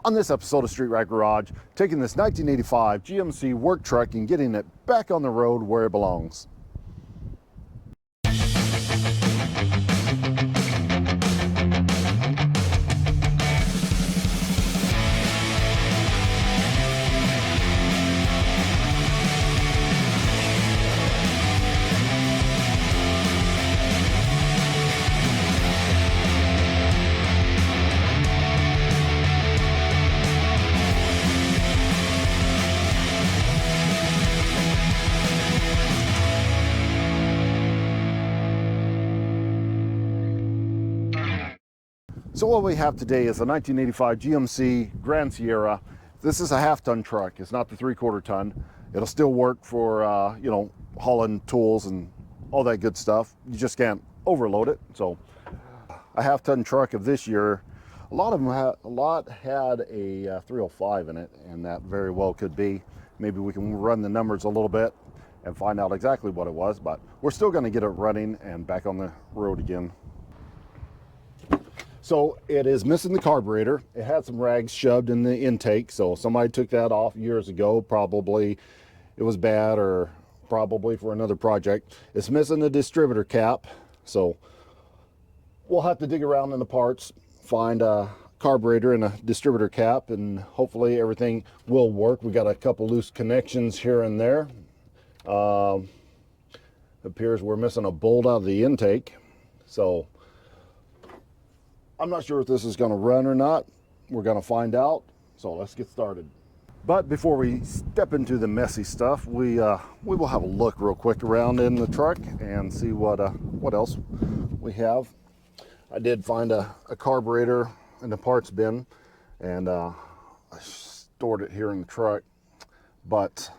On this episode of Street Rat Garage, taking this 1985 GMC work truck and getting it back on the road where it belongs. So what we have today is a 1985 GMC Grand Sierra. This is a half-ton truck. It's not the 3/4 ton. It'll still work for, hauling tools and all that good stuff. You just can't overload it. So a half-ton truck of this year, a lot had a 305 in it, and that very well could be. Maybe we can run the numbers a little bit and find out exactly what it was, but we're still going to get it running and back on the road again. So it is missing the carburetor. It had some rags shoved in the intake, so somebody took that off years ago. Probably it was bad, or probably for another project. It's missing the distributor cap, so we'll have to dig around in the parts, find a carburetor and a distributor cap, and hopefully everything will work. We got a couple loose connections here and there. Appears we're missing a bolt out of the intake, so I'm not sure if this is going to run or not. We're going to find out. So let's get started. But before we step into the messy stuff, we will have a look real quick around in the truck and see what else we have. I did find a carburetor in the parts bin, and I stored it here in the truck. But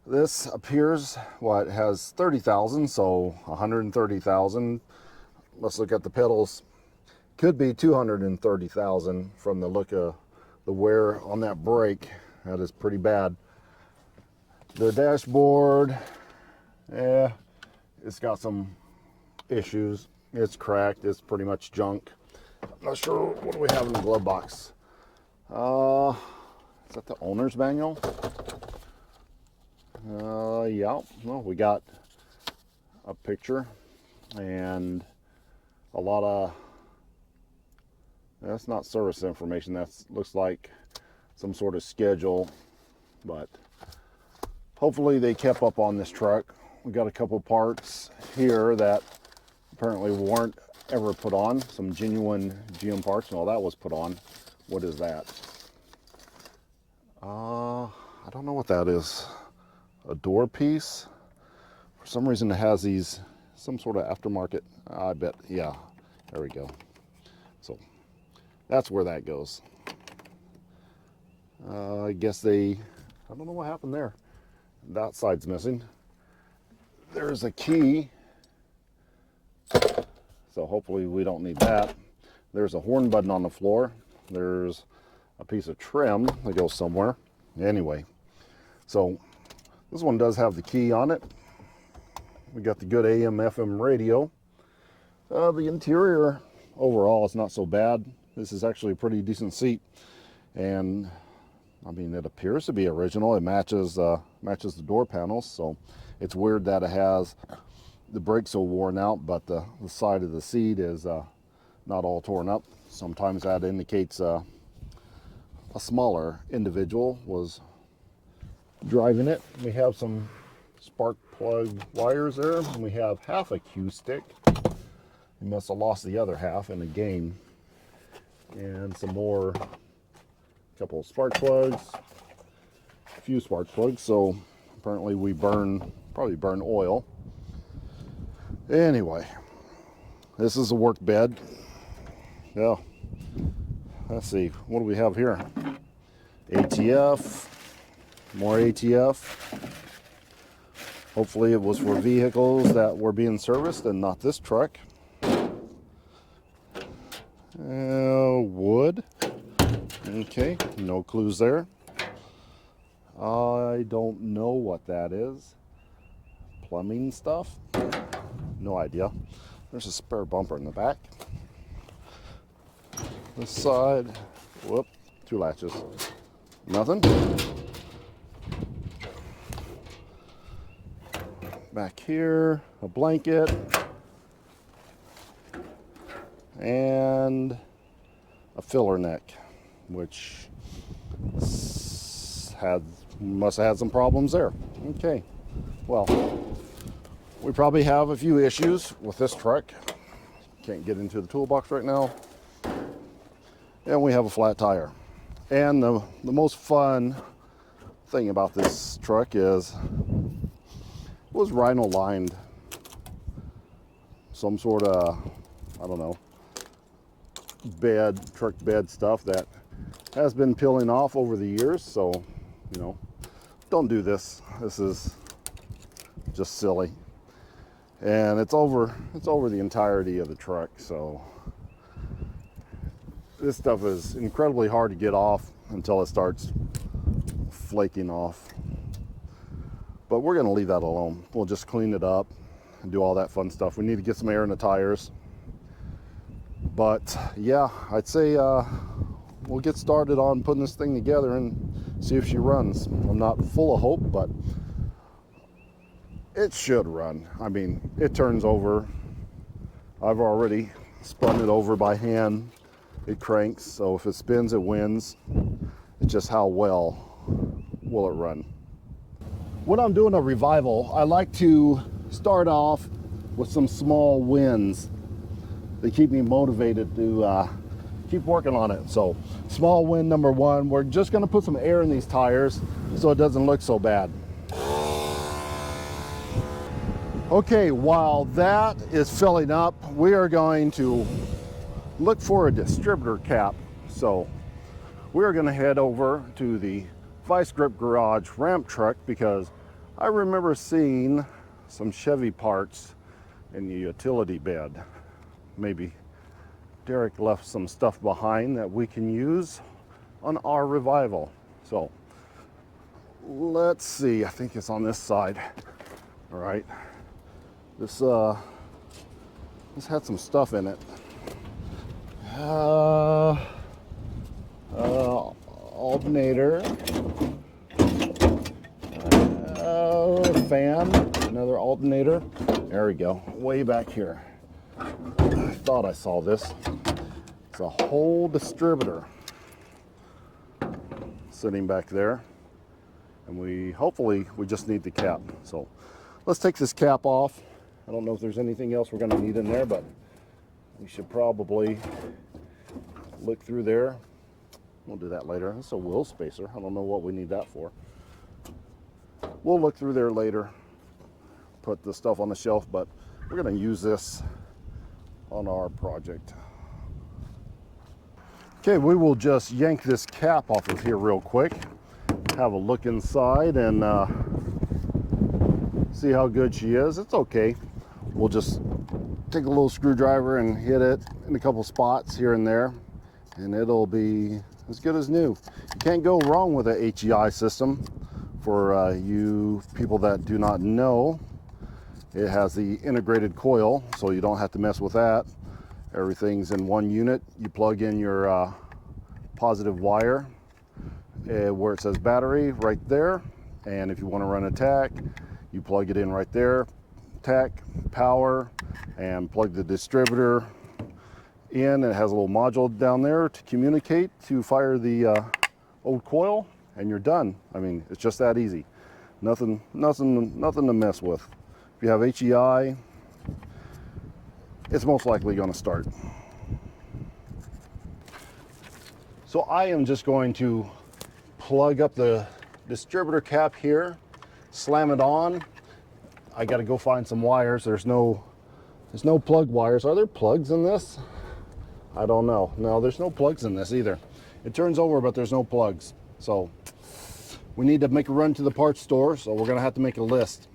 this appears, it has 30,000, so 130,000. Let's look at the pedals. Could be 230,000 from the look of the wear on that brake. That is pretty bad. The dashboard, it's got some issues. It's cracked. It's pretty much junk. I'm not sure what do we have in the glove box. Is that the owner's manual? Yeah. Well, we got a picture and a lot of. That's not service information. That looks like some sort of schedule, but hopefully they kept up on this truck. We got a couple parts here that apparently weren't ever put on. Some genuine GM parts. No, that was put on. What is that? I don't know what that is. A door piece. For some reason it has these, some sort of aftermarket. I bet, yeah, there we go. So that's where that goes. I guess I don't know what happened there. That side's missing. There's a key, so hopefully we don't need that. There's a horn button on the floor. There's a piece of trim that goes somewhere. Anyway, so this one does have the key on it. We got the good AM FM radio. The interior overall is not so bad. This is actually a pretty decent seat, and I mean, it appears to be original. It matches the door panels, so it's weird that it has the brakes so worn out, but the side of the seat is not all torn up. Sometimes that indicates a smaller individual was driving it. We have some spark plug wires there, and we have half a Q stick. He must have lost the other half in the game. And some more, couple of spark plugs, a few spark plugs. So apparently we probably burn oil. Anyway, this is a work bed. Yeah. Let's see, what do we have here? ATF, more ATF. Hopefully it was for vehicles that were being serviced and not this truck. Wood. Okay, no clues there. I don't know what that is. Plumbing stuff? No idea. There's a spare bumper in the back. This side, whoop, 2 latches. Nothing. Back here, a blanket, and a filler neck, which must have had some problems there. Okay, well, we probably have a few issues with this truck. Can't get into the toolbox right now. And we have a flat tire. And the most fun thing about this truck is it was rhino lined. Some sort of, I don't know, bed, truck bed stuff that has been peeling off over the years. So, you know, don't do this. This is just silly. And it's over the entirety of the truck. So this stuff is incredibly hard to get off until it starts flaking off. But we're going to leave that alone. We'll just clean it up and do all that fun stuff. We need to get some air in the tires. But yeah, I'd say we'll get started on putting this thing together and see if she runs. I'm not full of hope, but it should run. I mean, it turns over. I've already spun it over by hand. It cranks, so if it spins, it wins. It's just how well will it run. When I'm doing a revival, I like to start off with some small wins. They keep me motivated to keep working on it. So small win number 1, we're just gonna put some air in these tires so it doesn't look so bad. Okay, while that is filling up, we are going to look for a distributor cap. So we're gonna head over to the Vice Grip Garage ramp truck because I remember seeing some Chevy parts in the utility bed. Maybe Derek left some stuff behind that we can use on our revival. So let's see, I think it's on this side. All right, this had some stuff in it. Alternator, fan, another alternator. There we go, way back here. I thought I saw this. It's a whole distributor sitting back there, and hopefully we just need the cap. So let's take this cap off. I don't know if there's anything else we're going to need in there, but we should probably look through there. We'll do that later. It's a wheel spacer. I don't know what we need that for. We'll look through there later, put the stuff on the shelf, but we're going to use this on our project. Okay, we will just yank this cap off of here real quick, have a look inside, and see how good she is. It's okay. We'll just take a little screwdriver and hit it in a couple spots here and there, and it'll be as good as new. You can't go wrong with a HEI system. For you people that do not know, it has the integrated coil, so you don't have to mess with that. Everything's in one unit. You plug in your positive wire where it says battery right there, and if you want to run a tack, you plug it in right there, tack, power, and plug the distributor in. It has a little module down there to communicate to fire the old coil, and you're done. I mean, it's just that easy. Nothing to mess with. If you have HEI, it's most likely going to start. So I am just going to plug up the distributor cap here, slam it on. I got to go find some wires. There's no plug wires. Are there plugs in this? I don't know. No, there's no plugs in this either. It turns over, but there's no plugs. So we need to make a run to the parts store, so we're gonna have to make a list.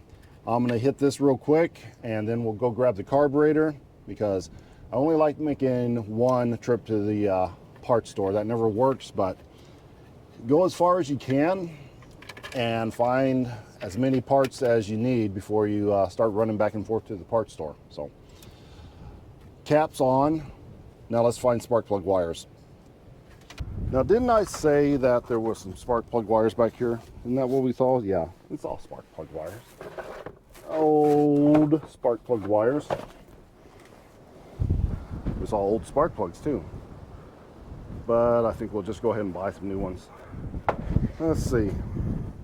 I'm gonna hit this real quick, and then we'll go grab the carburetor, because I only like making one trip to the parts store. That never works, but go as far as you can and find as many parts as you need before you start running back and forth to the parts store. So caps on. Now let's find spark plug wires. Now, didn't I say that there was some spark plug wires back here? Isn't that what we saw? Yeah, it's all spark plug wires. Old spark plug wires. We saw old spark plugs too. But I think we'll just go ahead and buy some new ones. Let's see.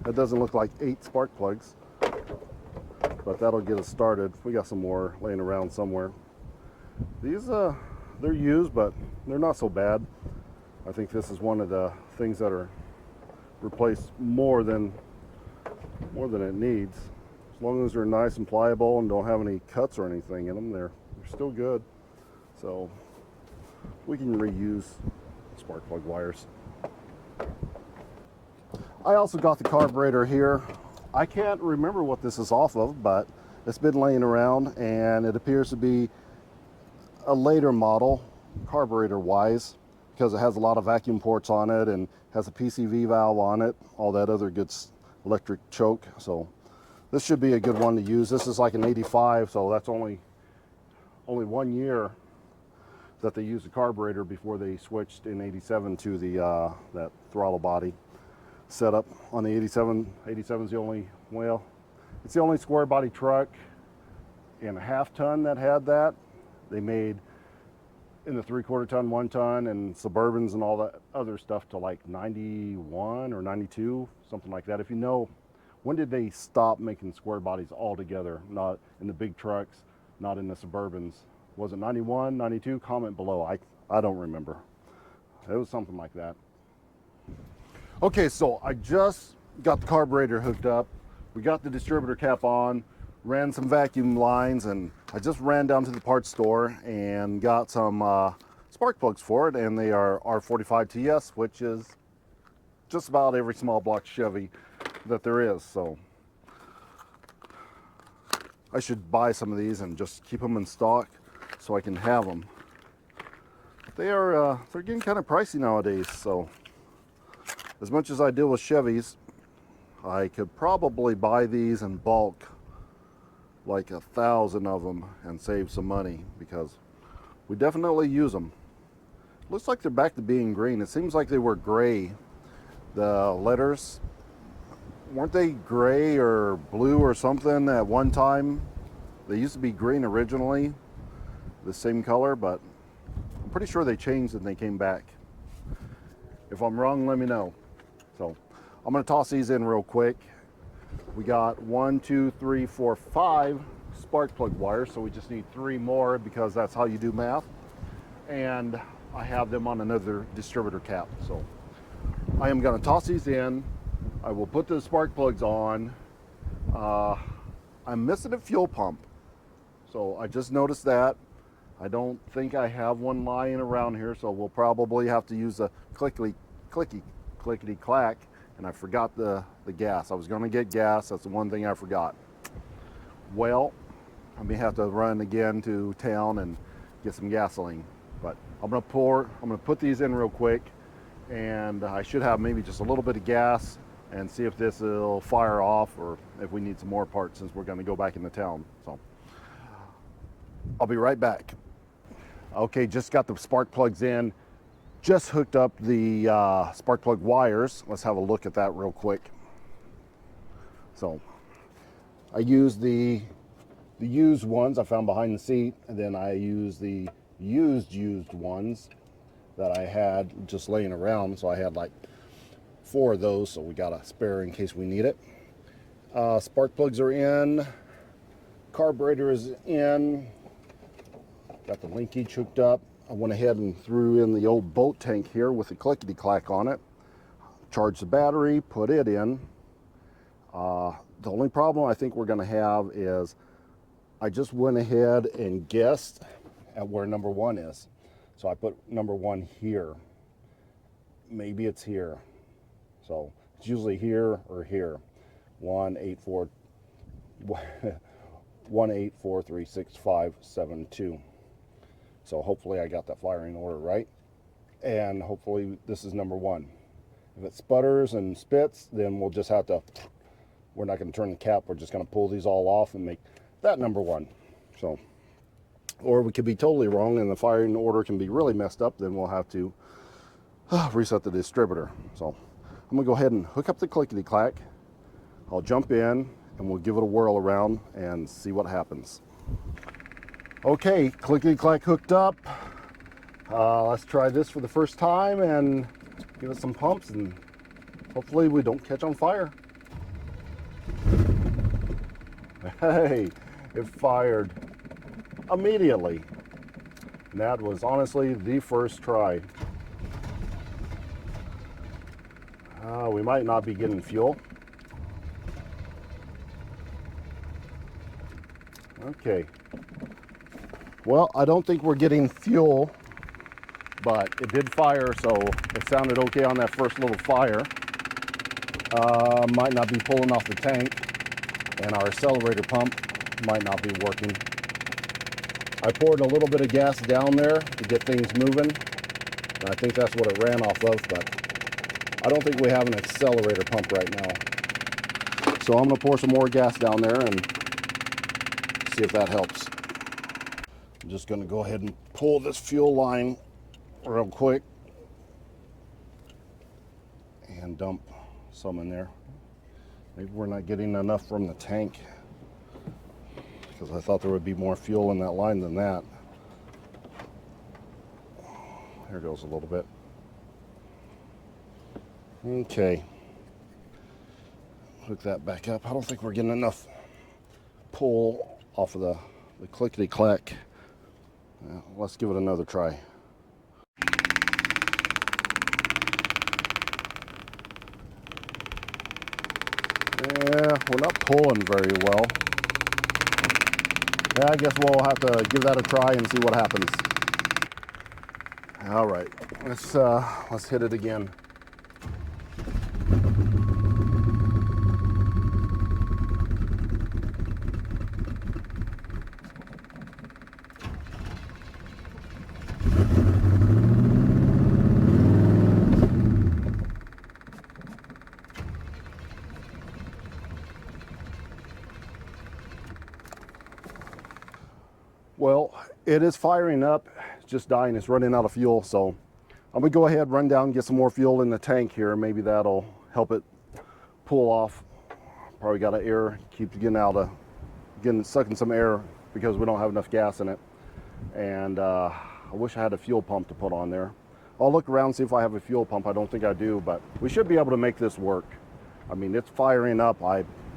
That doesn't look like 8 spark plugs, but that'll get us started. We got some more laying around somewhere. These, they're used, but they're not so bad. I think this is one of the things that are replaced more than it needs. As long as they're nice and pliable and don't have any cuts or anything in them, they're still good. So we can reuse spark plug wires. I also got the carburetor here. I can't remember what this is off of, but it's been laying around and it appears to be a later model carburetor wise, because it has a lot of vacuum ports on it and has a PCV valve on it, all that other good electric choke. So this should be a good one to use. This is like an 85, so that's only 1 year that they used the carburetor before they switched in 87 to the that throttle body setup on the 87. 87 is the only, well, it's the only square body truck in a half ton that had that. They made in the 3/4 ton, 1 ton, and Suburbans and all that other stuff to like 91 or 92, something like that. If you know, when did they stop making square bodies altogether? Not in the big trucks, not in the Suburbans. Was it 91, 92? Comment below. I don't remember. It was something like that. Okay, so I just got the carburetor hooked up. We got the distributor cap on, ran some vacuum lines, and I just ran down to the parts store and got some spark plugs for it, and they are R45 TS, which is just about every small block Chevy that there is. So I should buy some of these and just keep them in stock so I can have them. They're getting kind of pricey nowadays, so as much as I deal with Chevys, I could probably buy these in bulk, like 1,000 of them, and save some money, because we definitely use them. Looks like they're back to being green. It seems like they were gray. The letters, weren't they gray or blue or something at one time? They used to be green originally, the same color, but I'm pretty sure they changed and they came back. If I'm wrong, let me know. So I'm gonna toss these in real quick. We got 1, 2, 3, 4, 5 spark plug wires, so we just need 3 more because that's how you do math. And I have them on another distributor cap. So I am gonna toss these in. I will put the spark plugs on. I'm missing a fuel pump. So I just noticed that. I don't think I have one lying around here, so we'll probably have to use a clickety clack. And I forgot the gas. I was gonna get gas, that's the one thing I forgot. Well, I may have to run again to town and get some gasoline. But I'm gonna put these in real quick, and I should have maybe just a little bit of gas, and see if this will fire off or if we need some more parts, since we're gonna go back into town. So I'll be right back. Okay, just got the spark plugs in. Just hooked up the spark plug wires. Let's have a look at that real quick. So I used the used ones I found behind the seat, and then I used the used ones that I had just laying around. So I had like 4 of those, so we got a spare in case we need it. Spark plugs are in, carburetor is in, got the linkage hooked up. I went ahead and threw in the old boat tank here with the clickety clack on it, charged the battery, put it in. The only problem I think we're going to have is I just went ahead and guessed at where number 1 is. So I put number 1 here. Maybe it's here. So it's usually here or here. 1, 8, 4, 1, 8, 4, 3, 6, 5, 7, 2. So hopefully I got that firing order right. And hopefully this is number 1. If it sputters and spits, then we'll just have to, we're not going to turn the cap. We're just going to pull these all off and make that number 1. So, or we could be totally wrong and the firing order can be really messed up. Then we'll have to reset the distributor. So I'm gonna go ahead and hook up the clickety-clack. I'll jump in and we'll give it a whirl around and see what happens. Okay, clickety-clack hooked up. Let's try this for the first time and give it some pumps, and hopefully we don't catch on fire. Hey, it fired immediately. And that was honestly the first try. We might not be getting fuel. Okay. Well, I don't think we're getting fuel, but it did fire, so it sounded okay on that first little fire. Might not be pulling off the tank, and our accelerator pump might not be working. I poured a little bit of gas down there to get things moving, and I think that's what it ran off of, but I don't think we have an accelerator pump right now. So I'm going to pour some more gas down there and see if that helps. I'm just going to go ahead and pull this fuel line real quick and dump some in there. Maybe we're not getting enough from the tank, because I thought there would be more fuel in that line than that. There goes a little bit. Okay. Hook that back up. I don't think we're getting enough pull off of the clickety-clack. Let's give it another try. Yeah, we're not pulling very well. Yeah, I guess we'll have to give that a try and see what happens. All right, let's hit it again. Well, it is firing up, it's just dying, it's running out of fuel, so I'm gonna go ahead, run down and get some more fuel in the tank here. Maybe that'll help it pull off. Probably got an air, keep getting sucking some air because we don't have enough gas in it. And I wish I had a fuel pump to put on there. I'll look around and see if I have a fuel pump. I don't think I do, but we should be able to make this work. I mean, it's firing up.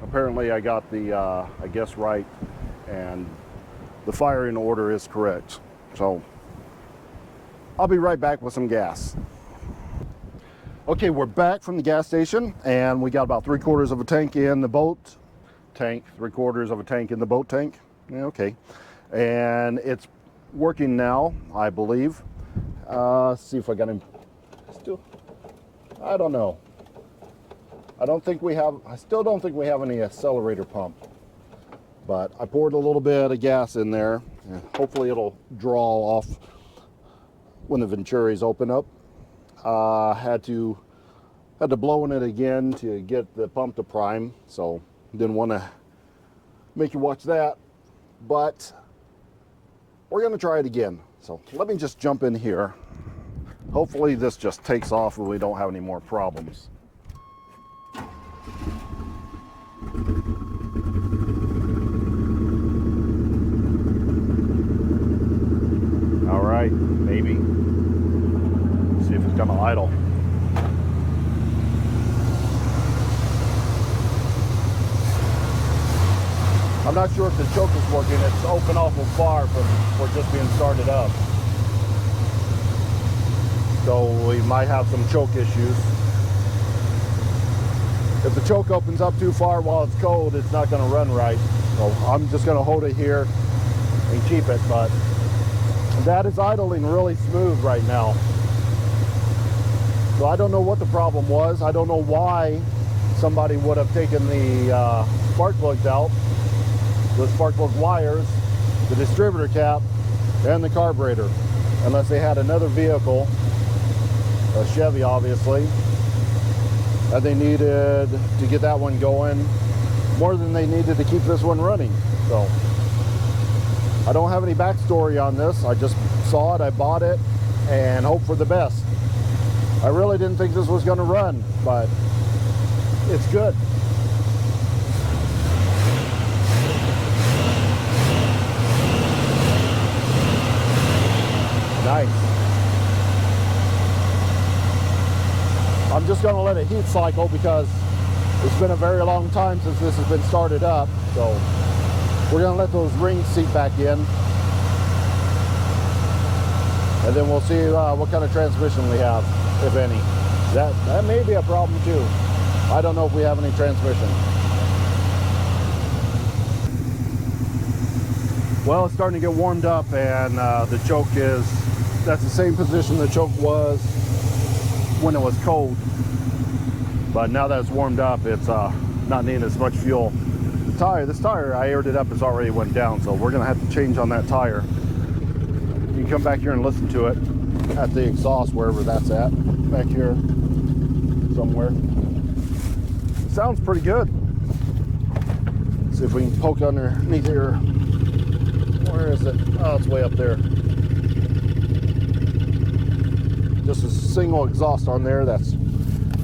Apparently I got the I guess right, and the firing order is correct. So I'll be right back with some gas. Okay, we're back from the gas station, and we got about 3/4 of a tank in the boat tank, 3/4 of a tank in the boat tank. Yeah, okay, and it's working now, I believe. Let's see if I got him. Still, I don't know. I still don't think we have any accelerator pump. But I poured a little bit of gas in there, and hopefully it'll draw off when the Venturis open up. Had to blow in it again to get the pump to prime, so didn't want to make you watch that. But we're going to try it again. So let me just jump in here. Hopefully this just takes off and we don't have any more problems. All right, maybe. See if it's gonna idle. I'm not sure if the choke is working. It's open awful far for just being started up. So we might have some choke issues. If the choke opens up too far while it's cold, it's not gonna run right. So I'm just gonna hold it here and keep it, but that is idling really smooth right now. So I don't know what the problem was. I don't know why somebody would have taken the spark plugs out, the spark plug wires, the distributor cap, and the carburetor, unless they had another vehicle, a Chevy obviously, that they needed to get that one going more than they needed to keep this one running. So I don't have any backstory on this. I just saw it, I bought it, and hope for the best. I really didn't think this was going to run, but it's good. Nice. I'm just going to let it heat cycle because it's been a very long time since this has been started up. So we're going to let those rings seat back in. And then we'll see what kind of transmission we have, if any. That may be a problem too. I don't know if we have any transmission. Well, it's starting to get warmed up, and the choke that's the same position the choke was when it was cold. But now that it's warmed up, it's not needing as much fuel. This tire, I aired it up, has already went down, so we're gonna have to change on that tire. You can come back here and listen to it at the exhaust, wherever that's at, back here somewhere. Sounds pretty good. See if we can poke underneath here. Where is it? Oh, it's way up there. Just a single exhaust on there that's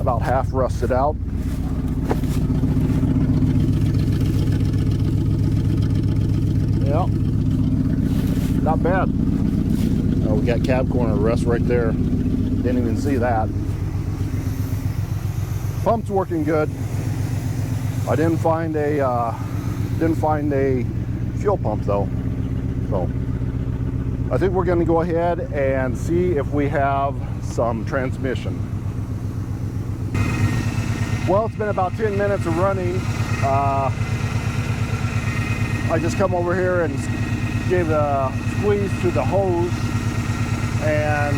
about half rusted out. Yeah, not bad. Oh, we got cab corner rust right there. Didn't even see that. Pump's working good. I didn't find a fuel pump though. So I think we're going to go ahead and see if we have some transmission. Well, it's been about 10 minutes of running. I just come over here and gave a squeeze to the hose, and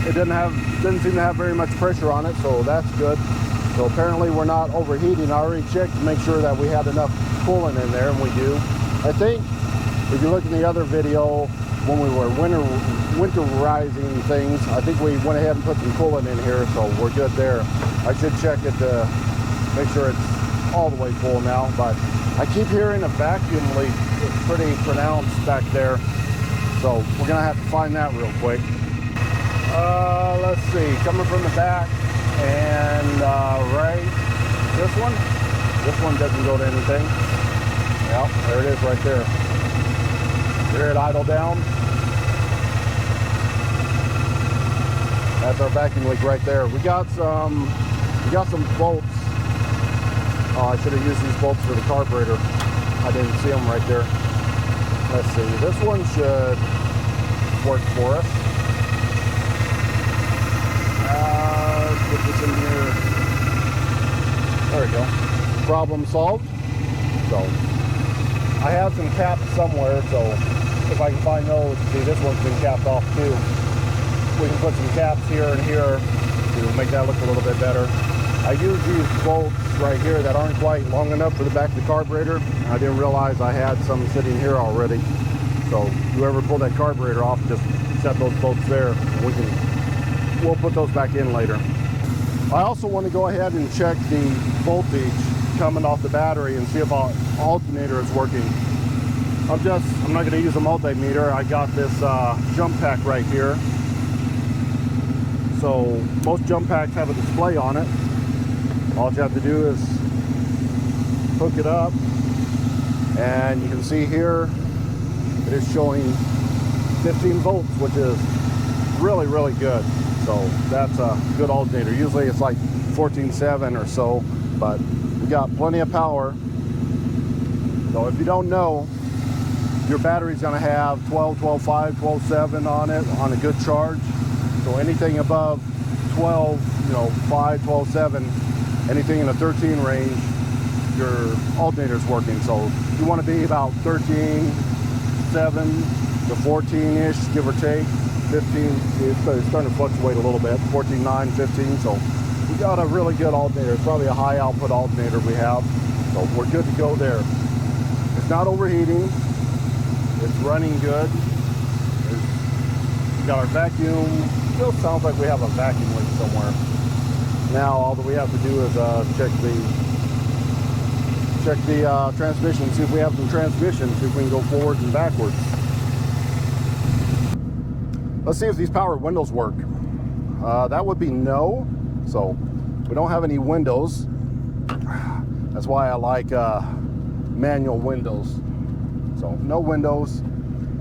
it didn't seem to have very much pressure on it, so that's good. So apparently we're not overheating. I already checked to make sure that we had enough coolant in there, and we do. I think if you look in the other video when we were winterizing things, I think we went ahead and put some coolant in here, so we're good there. I should check it to make sure it's all the way full now, but I keep hearing a vacuum leak. It's pretty pronounced back there, so we're gonna have to find that real quick. Let's see, coming from the back, and right, this one doesn't go to anything. Yep, there it is right there. Here at idle down. That's our vacuum leak right there. We got some bolts. Oh, I should have used these bolts for the carburetor. I didn't see them right there. Let's see. This one should work for us. Let's put this in here. There we go. Problem solved. So I have some caps somewhere, so if I can find those, see, this one's been capped off too. We can put some caps here and here to make that look a little bit better. I use these bolts right here that aren't quite long enough for the back of the carburetor. I didn't realize I had some sitting here already. So whoever pulled that carburetor off, just set those bolts there. We'll put those back in later. I also want to go ahead and check the voltage coming off the battery and see if our alternator is working. I'm not going to use a multimeter. I got this jump pack right here. So most jump packs have a display on it. All you have to do is hook it up, and you can see here it is showing 15 volts, which is really, really good. So that's a good alternator. Usually it's like 14.7 or so, but we got plenty of power. So if you don't know, your battery's going to have 12, 12.5, 12.7 on it on a good charge. So anything above 12, 5, 12.7, anything in the 13 range, your alternator's working. So you want to be about 13.7 to 14-ish, give or take. 15, it's starting to fluctuate a little bit, 14.9, 15. So we got a really good alternator. It's probably a high output alternator we have. So we're good to go there. It's not overheating. It's running good. We got our vacuum. Still sounds like we have a vacuum leak somewhere. Now all that we have to do is check the transmission, see if we have some transmission, see if we can go forwards and backwards. Let's see if these power windows work. That would be no. So we don't have any windows. That's why I like manual windows. So no windows.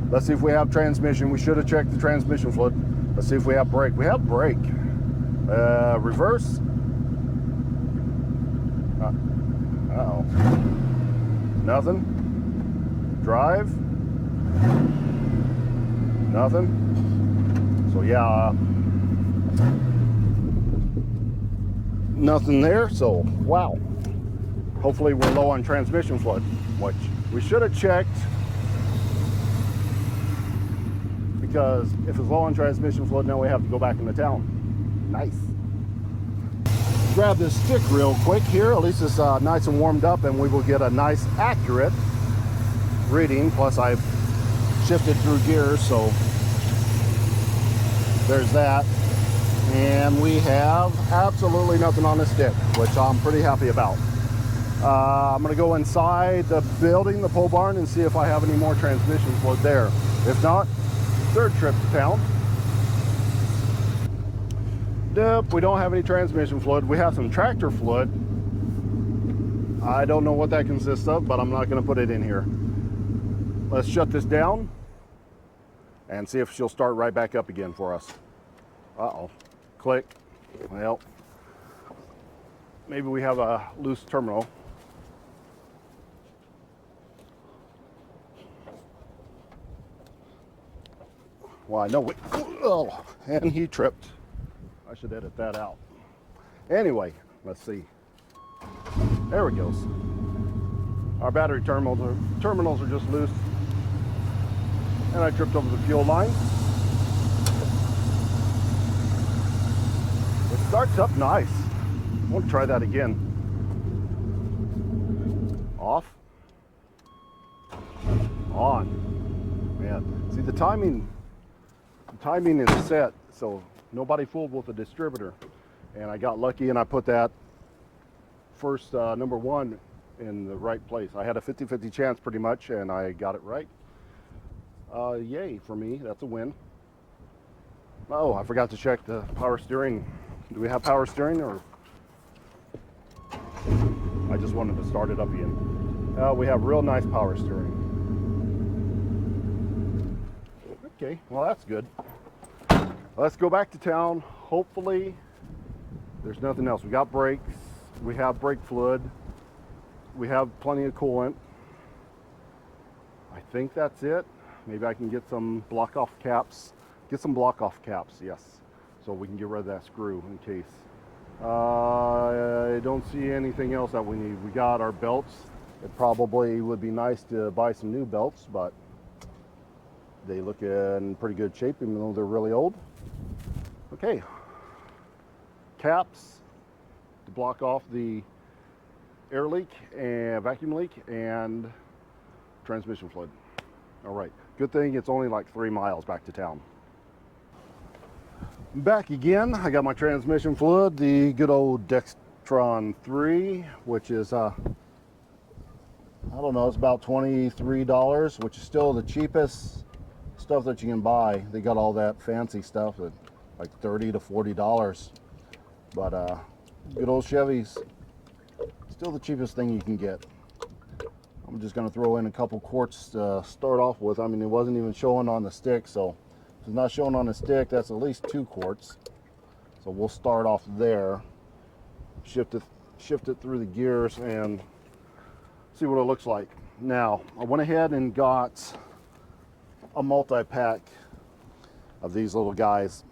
Let's see if we have transmission. We should have checked the transmission fluid. Let's see if we have brake. We have brake. Reverse. Uh-oh. Nothing. Drive. Nothing. So yeah, nothing there. So wow. Hopefully we're low on transmission fluid, which we should have checked, because if it's low on transmission fluid, now we have to go back into town. Nice. Grab this stick real quick here. At least it's nice and warmed up, and we will get a nice accurate reading. Plus I've shifted through gears, so there's that. And we have absolutely nothing on the stick, which I'm pretty happy about. I'm going to go inside the building, the pole barn, and see if I have any more transmission fluid there. If not, third trip to town. Nope, we don't have any transmission fluid. We have some tractor fluid. I don't know what that consists of, but I'm not going to put it in here. Let's shut this down and see if she'll start right back up again for us. Uh-oh. Click. Well, maybe we have a loose terminal. Well, I know we, oh, and he tripped. I should edit that out. Anyway, let's see. There it goes. Our battery terminals are just loose. And I tripped over the fuel line. It starts up nice. I want to try that again. Off. On. Man, see the timing is set, so nobody fooled with the distributor. And I got lucky and I put that first number one in the right place. I had a 50-50 chance pretty much, and I got it right. Yay for me, that's a win. Oh, I forgot to check the power steering. Do we have power steering, or I just wanted to start it up again? We have real nice power steering. Okay, well that's good. Let's go back to town. Hopefully there's nothing else. We got brakes, we have brake fluid, we have plenty of coolant. I think that's it. Maybe I can get some block off caps. Get some block off caps, yes. So we can get rid of that screw in case. I don't see anything else that we need. We got our belts. It probably would be nice to buy some new belts, but they look in pretty good shape even though they're really old. Okay. Caps to block off the air leak and vacuum leak and transmission fluid. All right. Good thing it's only like 3 miles back to town. Back again. I got my transmission fluid, the good old Dextron 3, which is I don't know, it's about $23, which is still the cheapest stuff that you can buy. They got all that fancy stuff at like $30 to $40, but good old Chevys, still the cheapest thing you can get. I'm just going to throw in a couple quarts to start off with. I mean, it wasn't even showing on the stick, so if it's not showing on the stick, that's at least 2 quarts. So we'll start off there, shift it through the gears, and see what it looks like. Now, I went ahead and got a multi-pack of these little guys.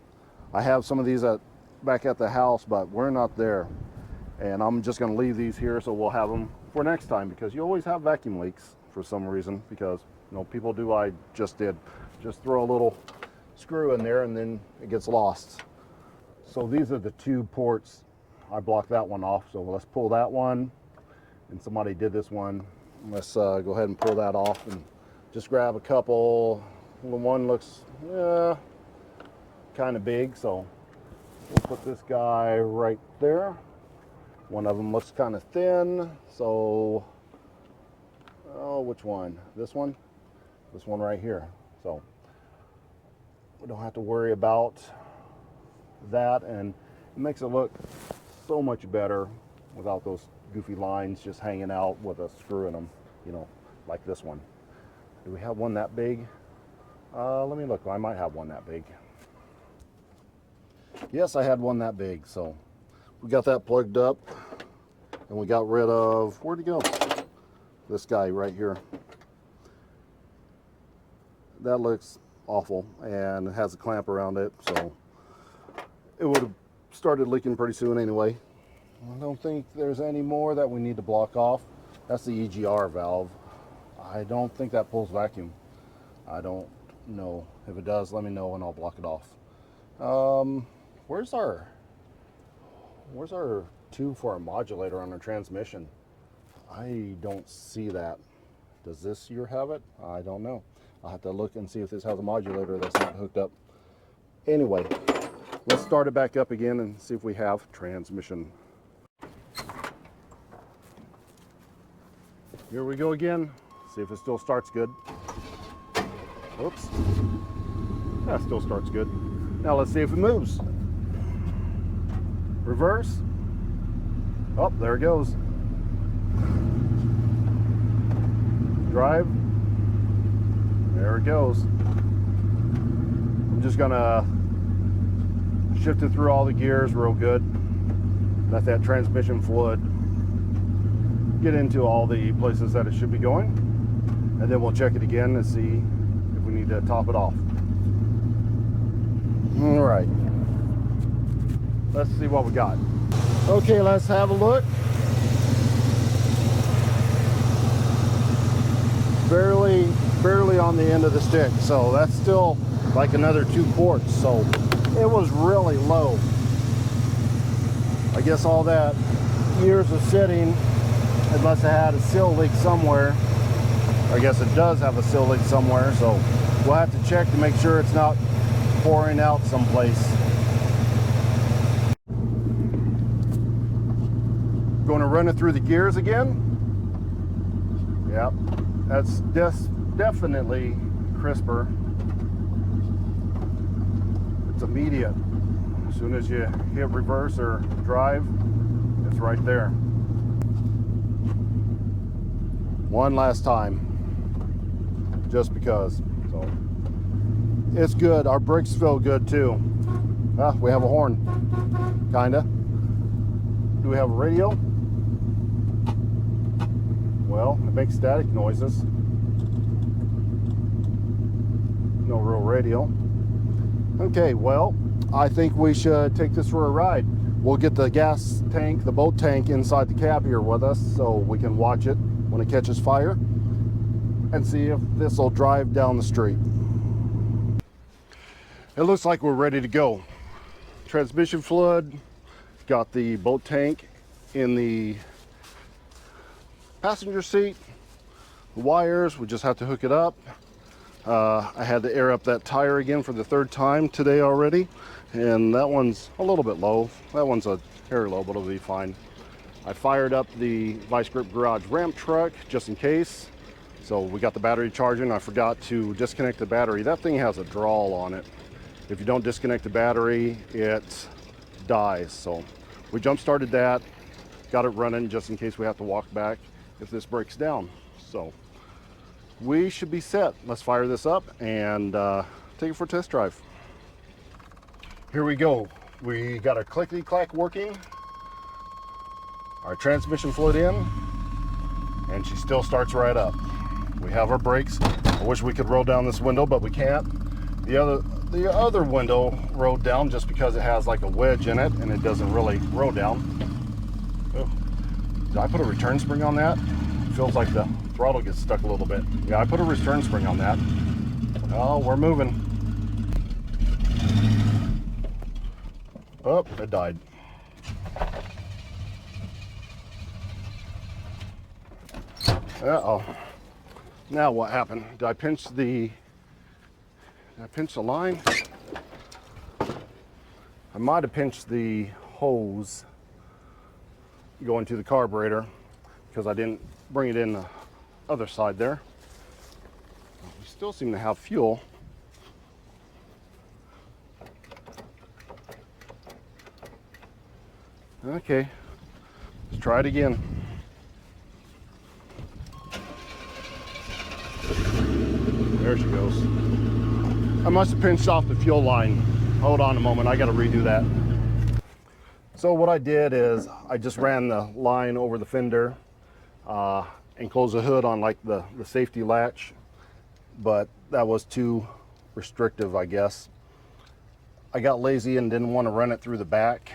I have some of these back at the house, but we're not there. And I'm just going to leave these here so we'll have them for next time, because you always have vacuum leaks for some reason, because you know people do. I just did. Just throw a little screw in there and then it gets lost. So these are the 2 ports. I blocked that one off, so let's pull that one. And somebody did this one. Let's go ahead and pull that off and just grab a couple. One looks kind of big, so we'll put this guy right there. One of them looks kind of thin, so which one? This one? This one right here. So we don't have to worry about that, and it makes it look so much better without those goofy lines just hanging out with a screw in them, you know, like this one. Do we have one that big? Let me look. I might have one that big. Yes, I had one that big. So we got that plugged up, and we got rid of, where'd he go? This guy right here. That looks awful, and it has a clamp around it, so it would have started leaking pretty soon anyway. I don't think there's any more that we need to block off. That's the EGR valve. I don't think that pulls vacuum. I don't know. If it does, let me know and I'll block it off. Where's our tube for our modulator on our transmission? I don't see that. Does this year have it? I don't know. I'll have to look and see if this has a modulator that's not hooked up. Anyway, let's start it back up again and see if we have transmission. Here we go again. See if it still starts good. Oops. That still starts good. Now let's see if it moves. Reverse. Oh, there it goes. Drive. There it goes. I'm just gonna shift it through all the gears real good. Let that transmission fluid get into all the places that it should be going. And then we'll check it again and see if we need to top it off. All right. Let's see what we got. Okay, let's have a look. Barely on the end of the stick, so that's still like another 2 quarts, so it was really low. I guess all that years of sitting, it must have had a seal leak somewhere. I guess it does have a seal leak somewhere, so we'll have to check to make sure it's not pouring out someplace. Going to run it through the gears again. Yep, that's definitely crisper. It's immediate. As soon as you hit reverse or drive, it's right there. One last time, just because. So it's good. Our brakes feel good too. We have a horn, kinda. Do we have a radio? Well, it makes static noises. No real radio. Okay, well, I think we should take this for a ride. We'll get the gas tank, the boat tank inside the cab here with us so we can watch it when it catches fire and see if this will drive down the street. It looks like we're ready to go. Transmission fluid, got the boat tank in the passenger seat. The wires, we just have to hook it up. I had to air up that tire again for the 3rd time today already, and that one's a little bit low. That one's a hair low, but it'll be fine. I fired up the Vice Grip Garage ramp truck just in case. So we got the battery charging. I forgot to disconnect the battery. That thing has a drawl on it. If you don't disconnect the battery, it dies. So we jump started that, got it running just in case we have to walk back if this breaks down. So we should be set. Let's fire this up and take it for a test drive. Here we go. We got our clickety-clack working, our transmission fluid in, and she still starts right up. We have our brakes. I wish we could roll down this window, but we can't. The other window rolled down just because it has like a wedge in it and it doesn't really roll down. Oh, did I put a return spring on that? It feels like the throttle gets stuck a little bit. Yeah, I put a return spring on that. Oh, we're moving. Oh, it died. Uh-oh. Now what happened? Did I pinch the line? I might have pinched the hose going to the carburetor because I didn't bring it in the other side there. We still seem to have fuel. Okay, let's try it again. There she goes. I must have pinched off the fuel line. Hold on a moment, I gotta redo that. So what I did is I just ran the line over the fender and closed the hood on like the safety latch, but that was too restrictive, I guess. I got lazy and didn't want to run it through the back,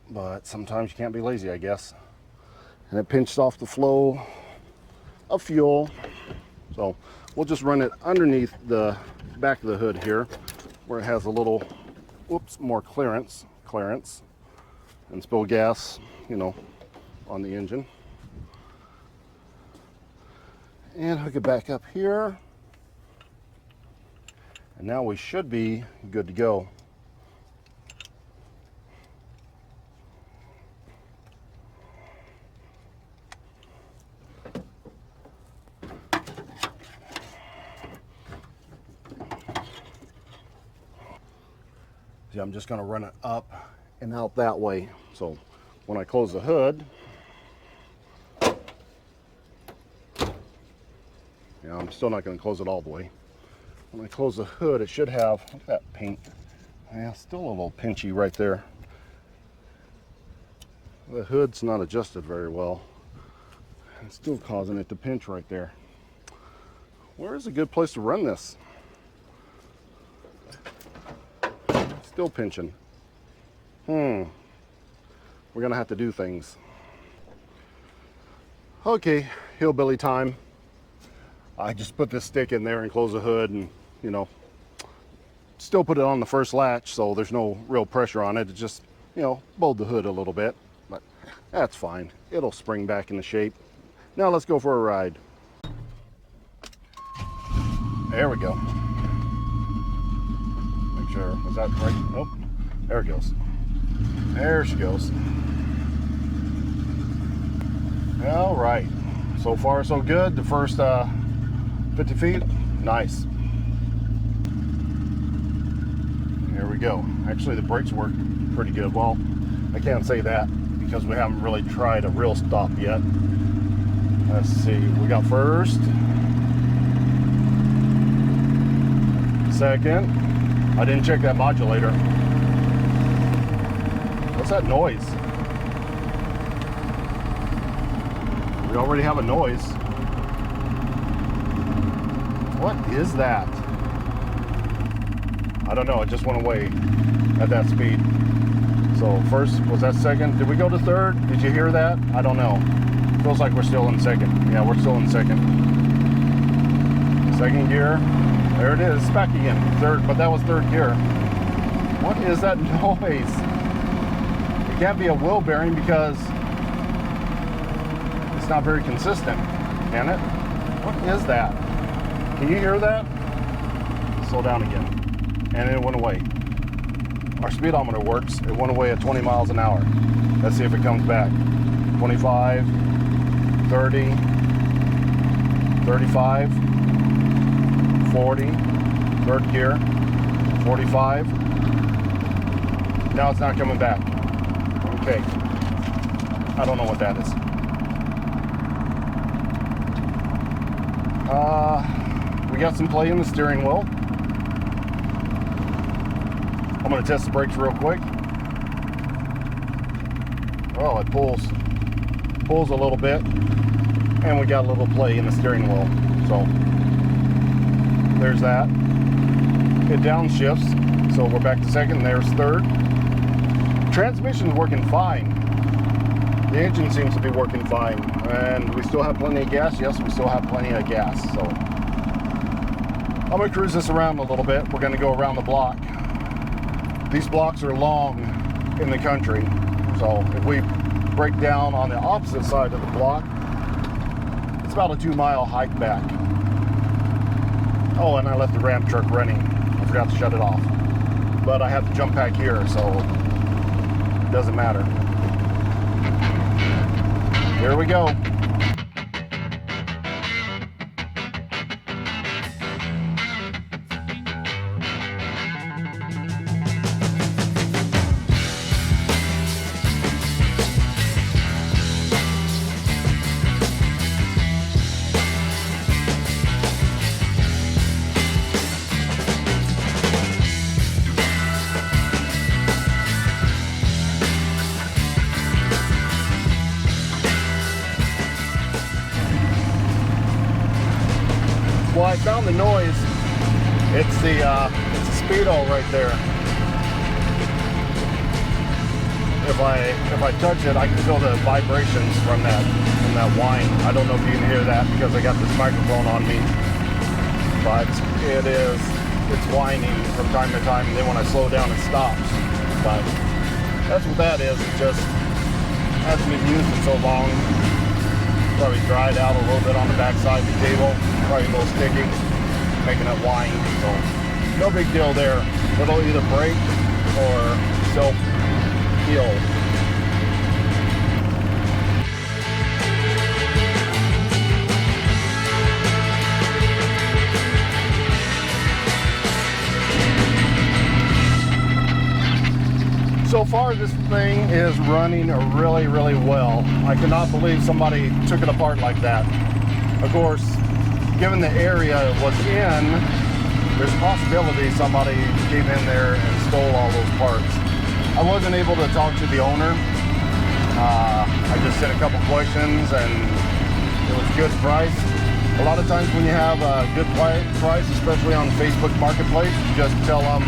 but sometimes you can't be lazy, I guess. And it pinched off the flow of fuel. So we'll just run it underneath the back of the hood here where it has a little, whoops, more clearance and spill gas, you know, on the engine. And hook it back up here. And now we should be good to go. See, I'm just going to run it up and out that way. So when I close the hood, yeah, I'm still not going to close it all the way. When I close the hood, it should have, look at that paint. Yeah, still a little pinchy right there. The hood's not adjusted very well. It's still causing it to pinch right there. Where is a good place to run this? Still pinching. We're gonna have to do things. Okay, hillbilly time. I just put this stick in there and close the hood and, you know, still put it on the first latch so there's no real pressure on it. It just, you know, bowed the hood a little bit, but that's fine. It'll spring back into shape. Now let's go for a ride. There we go. Make sure, was that right? Nope. There it goes. There she goes. All right. So far, so good. The first 50 feet, nice. Here we go. Actually, the brakes work pretty good. Well, I can't say that because we haven't really tried a real stop yet. Let's see. We got first. Second. I didn't check that modulator. What's that noise? We already have a noise. What is that? I don't know, it just went away at that speed. So first, was that second? Did we go to third? Did you hear that? I don't know. Feels like we're still in second. Yeah, we're still in second. Second gear. There it is, back again. Third, but that was third gear. What is that noise? It can't be a wheel bearing because it's not very consistent, can it? What is that? Can you hear that? Slow down again. And it went away. Our speedometer works. It went away at 20 miles an hour. Let's see if it comes back. 25, 30, 35, 40, third gear, 45. Now it's not coming back. Okay. I don't know what that is. We got some play in the steering wheel. I'm going to test the brakes real quick. Oh, it pulls a little bit, and we got a little play in the steering wheel. So there's that. It downshifts, so we're back to second. There's third. Transmission's working fine. The engine seems to be working fine, and we still have plenty of gas. Yes, we still have plenty of gas. So I'm going to cruise this around a little bit. We're going to go around the block. These blocks are long in the country, so if we break down on the opposite side of the block, it's about a 2-mile hike back. Oh, and I left the ramp truck running. I forgot to shut it off. But I have to jump back here, so it doesn't matter. Here we go. I found the noise. It's the speedo right there. If I touch it, I can feel the vibrations from that whine. I don't know if you can hear that because I got this microphone on me, but it's whining from time to time, and then when I slow down, it stops. But that's what that is. It just hasn't been used in so long. Probably dried out a little bit on the backside of the cable. Probably a little sticky, making it whine. So no big deal there. It'll either break or self-heal. So far, this thing is running really, really well. I cannot believe somebody took it apart like that. Of course, given the area it was in, there's a possibility somebody came in there and stole all those parts. I wasn't able to talk to the owner. I just sent a couple questions and it was a good price. A lot of times when you have a good price, especially on Facebook Marketplace, you just tell them,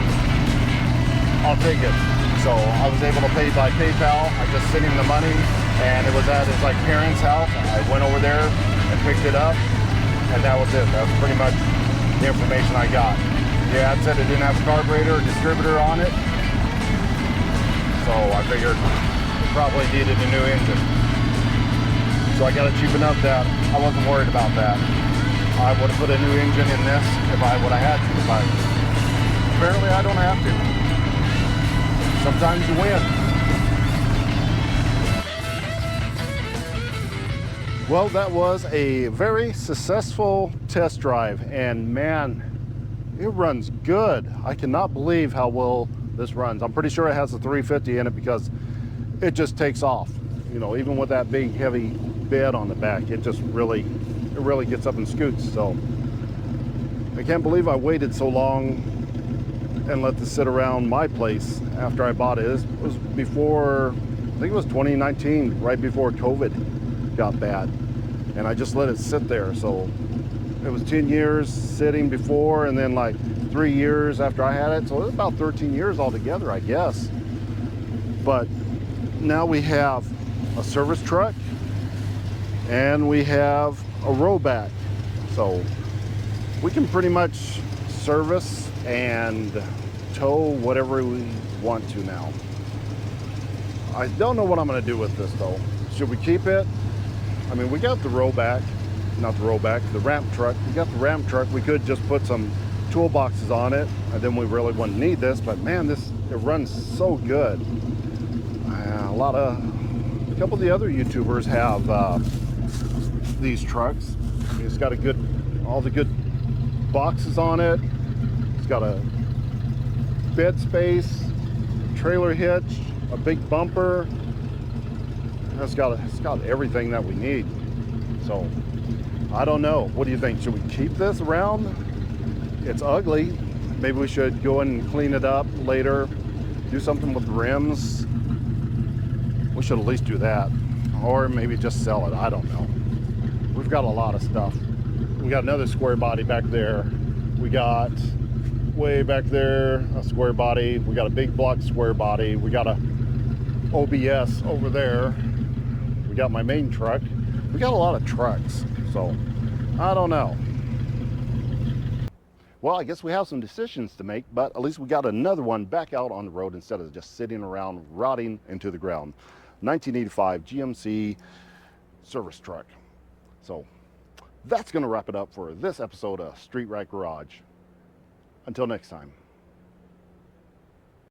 I'll take it. So I was able to pay by PayPal. I just sent him the money, and it was at his parents' house. I went over there and picked it up, and that was it. That was pretty much the information I got. Yeah, it said it didn't have a carburetor or distributor on it, so I figured it probably needed a new engine. So I got to cheapen up that. I wasn't worried about that. I would have put a new engine in this if I would have had to, but apparently I don't have to. Sometimes you win. Well, that was a very successful test drive, and man, it runs good. I cannot believe how well this runs. I'm pretty sure it has a 350 in it because it just takes off. You know, even with that big heavy bed on the back, it really gets up and scoots. So I can't believe I waited so long and let this sit around my place after I bought it. It was before, I think it was 2019, right before COVID got bad. And I just let it sit there. So it was 10 years sitting before, and then like 3 years after I had it. So it was about 13 years altogether, I guess. But now we have a service truck and we have a rollback. So we can pretty much service and tow whatever we want to now. I don't know what I'm going to do with this though. Should we keep it? I mean, we got the rollback, not the rollback, the ramp truck. We got the ramp truck. We could just put some toolboxes on it, and then we really wouldn't need this. But man, it runs so good. A couple of the other YouTubers have these trucks. I mean, it's got all the good boxes on it. It's got a bed space, trailer hitch, a big bumper. It's got everything that we need. So I don't know. What do you think? Should we keep this around? It's ugly. Maybe we should go in and clean it up later. Do something with the rims. We should at least do that. Or maybe just sell it. I don't know. We've got a lot of stuff. We got another square body back there. We got way back there a square body. We got a big block square body. We got a OBS over there. We got my main truck. We got a lot of trucks. So I don't know. Well, I guess we have some decisions to make, but at least we got another one back out on the road instead of just sitting around rotting into the ground. 1985 GMC service truck. So that's going to wrap it up for this episode of Street Rat Garage. Until next time.